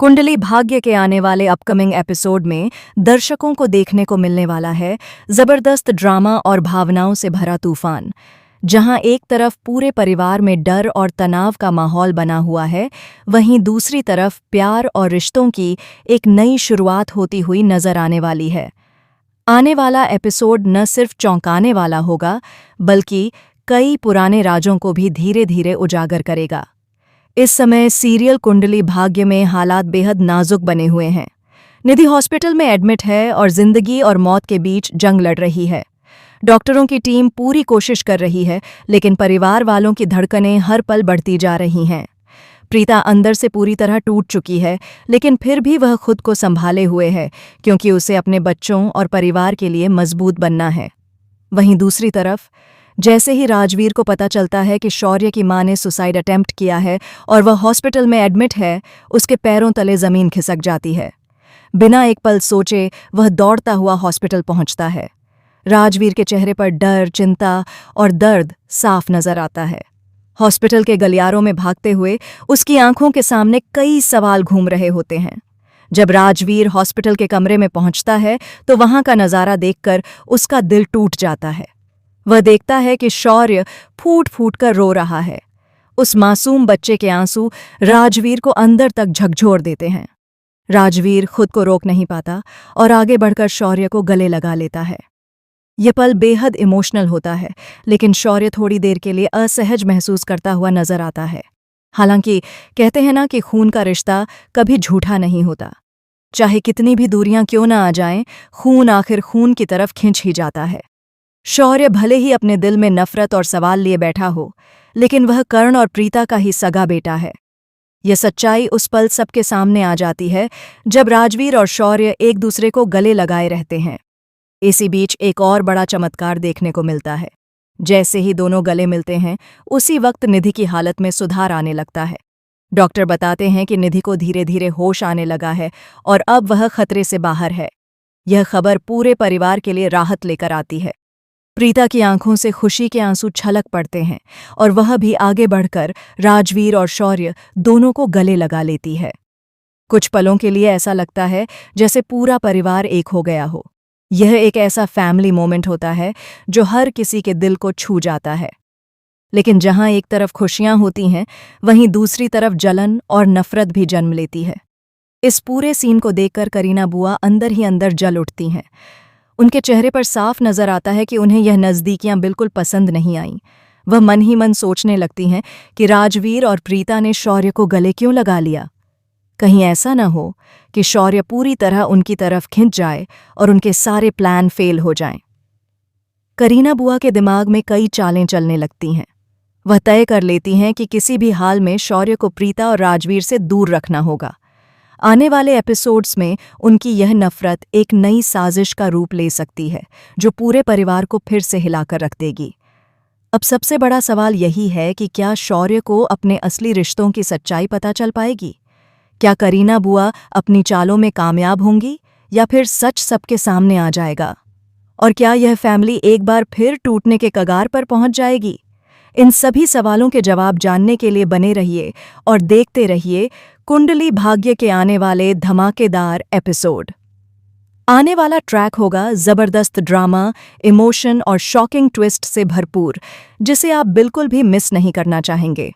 कुंडली भाग्य के आने वाले अपकमिंग एपिसोड में दर्शकों को देखने को मिलने वाला है जबरदस्त ड्रामा और भावनाओं से भरा तूफान। जहां एक तरफ पूरे परिवार में डर और तनाव का माहौल बना हुआ है, वहीं दूसरी तरफ प्यार और रिश्तों की एक नई शुरुआत होती हुई नजर आने वाली है। आने वाला एपिसोड न सिर्फ चौंकाने वाला होगा, बल्कि कई पुराने राजों को भी धीरे धीरे उजागर करेगा। इस समय सीरियल कुंडली भाग्य में हालात बेहद नाजुक बने हुए हैं। निधि हॉस्पिटल में एडमिट है और जिंदगी और मौत के बीच जंग लड़ रही है। डॉक्टरों की टीम पूरी कोशिश कर रही है, लेकिन परिवार वालों की धड़कनें हर पल बढ़ती जा रही हैं। प्रीता अंदर से पूरी तरह टूट चुकी है, लेकिन फिर भी वह खुद को संभाले हुए है, क्योंकि उसे अपने बच्चों और परिवार के लिए मजबूत बनना है। वहीं दूसरी तरफ जैसे ही राजवीर को पता चलता है कि शौर्य की मां ने सुसाइड अटेम्प्ट किया है और वह हॉस्पिटल में एडमिट है, उसके पैरों तले जमीन खिसक जाती है। बिना एक पल सोचे वह दौड़ता हुआ हॉस्पिटल पहुंचता है। राजवीर के चेहरे पर डर, चिंता और दर्द साफ नजर आता है। हॉस्पिटल के गलियारों में भागते हुए उसकी आंखों के सामने कई सवाल घूम रहे होते हैं। जब राजवीर हॉस्पिटल के कमरे में पहुंचता है तो वहां का नजारा देखकर उसका दिल टूट जाता है। वह देखता है कि शौर्य फूट फूट कर रो रहा है। उस मासूम बच्चे के आंसू राजवीर को अंदर तक झकझोर देते हैं। राजवीर खुद को रोक नहीं पाता और आगे बढ़कर शौर्य को गले लगा लेता है। यह पल बेहद इमोशनल होता है, लेकिन शौर्य थोड़ी देर के लिए असहज महसूस करता हुआ नजर आता है। हालांकि कहते हैं ना कि खून का रिश्ता कभी झूठा नहीं होता। चाहे कितनी भी दूरियां क्यों ना आ जाएं, खून आखिर खून की तरफ खिंच ही जाता है। शौर्य भले ही अपने दिल में नफरत और सवाल लिए बैठा हो, लेकिन वह कर्ण और प्रीता का ही सगा बेटा है। यह सच्चाई उस पल सबके सामने आ जाती है जब राजवीर और शौर्य एक दूसरे को गले लगाए रहते हैं। इसी बीच एक और बड़ा चमत्कार देखने को मिलता है। जैसे ही दोनों गले मिलते हैं, उसी वक्त निधि की हालत में सुधार आने लगता है। डॉक्टर बताते हैं कि निधि को धीरे धीरे होश आने लगा है और अब वह खतरे से बाहर है। यह खबर पूरे परिवार के लिए राहत लेकर आती है। प्रीता की आंखों से खुशी के आंसू छलक पड़ते हैं और वह भी आगे बढ़कर राजवीर और शौर्य दोनों को गले लगा लेती है। कुछ पलों के लिए ऐसा लगता है जैसे पूरा परिवार एक हो गया हो। यह एक ऐसा फैमिली मोमेंट होता है जो हर किसी के दिल को छू जाता है। लेकिन जहां एक तरफ खुशियां होती हैं, वहीं दूसरी तरफ जलन और नफरत भी जन्म लेती है। इस पूरे सीन को देखकर करीना बुआ अंदर ही अंदर जल उठती हैं। उनके चेहरे पर साफ नजर आता है कि उन्हें यह नज़दीकियां बिल्कुल पसंद नहीं आईं। वह मन ही मन सोचने लगती हैं कि राजवीर और प्रीता ने शौर्य को गले क्यों लगा लिया। कहीं ऐसा न हो कि शौर्य पूरी तरह उनकी तरफ खिंच जाए और उनके सारे प्लान फेल हो जाएं। करीना बुआ के दिमाग में कई चालें चलने लगती हैं। वह तय कर लेती हैं कि किसी भी हाल में शौर्य को प्रीता और राजवीर से दूर रखना होगा। आने वाले एपिसोड्स में उनकी यह नफरत एक नई साजिश का रूप ले सकती है, जो पूरे परिवार को फिर से हिलाकर रख देगी। अब सबसे बड़ा सवाल यही है कि क्या शौर्य को अपने असली रिश्तों की सच्चाई पता चल पाएगी? क्या करीना बुआ अपनी चालों में कामयाब होंगी या फिर सच सबके सामने आ जाएगा? और क्या यह फैमिली एक बार फिर टूटने के कगार पर पहुंच जाएगी? इन सभी सवालों के जवाब जानने के लिए बने रहिए और देखते रहिए कुंडली भाग्य के आने वाले धमाकेदार एपिसोड। आने वाला ट्रैक होगा जबरदस्त ड्रामा, इमोशन और शॉकिंग ट्विस्ट से भरपूर, जिसे आप बिल्कुल भी मिस नहीं करना चाहेंगे।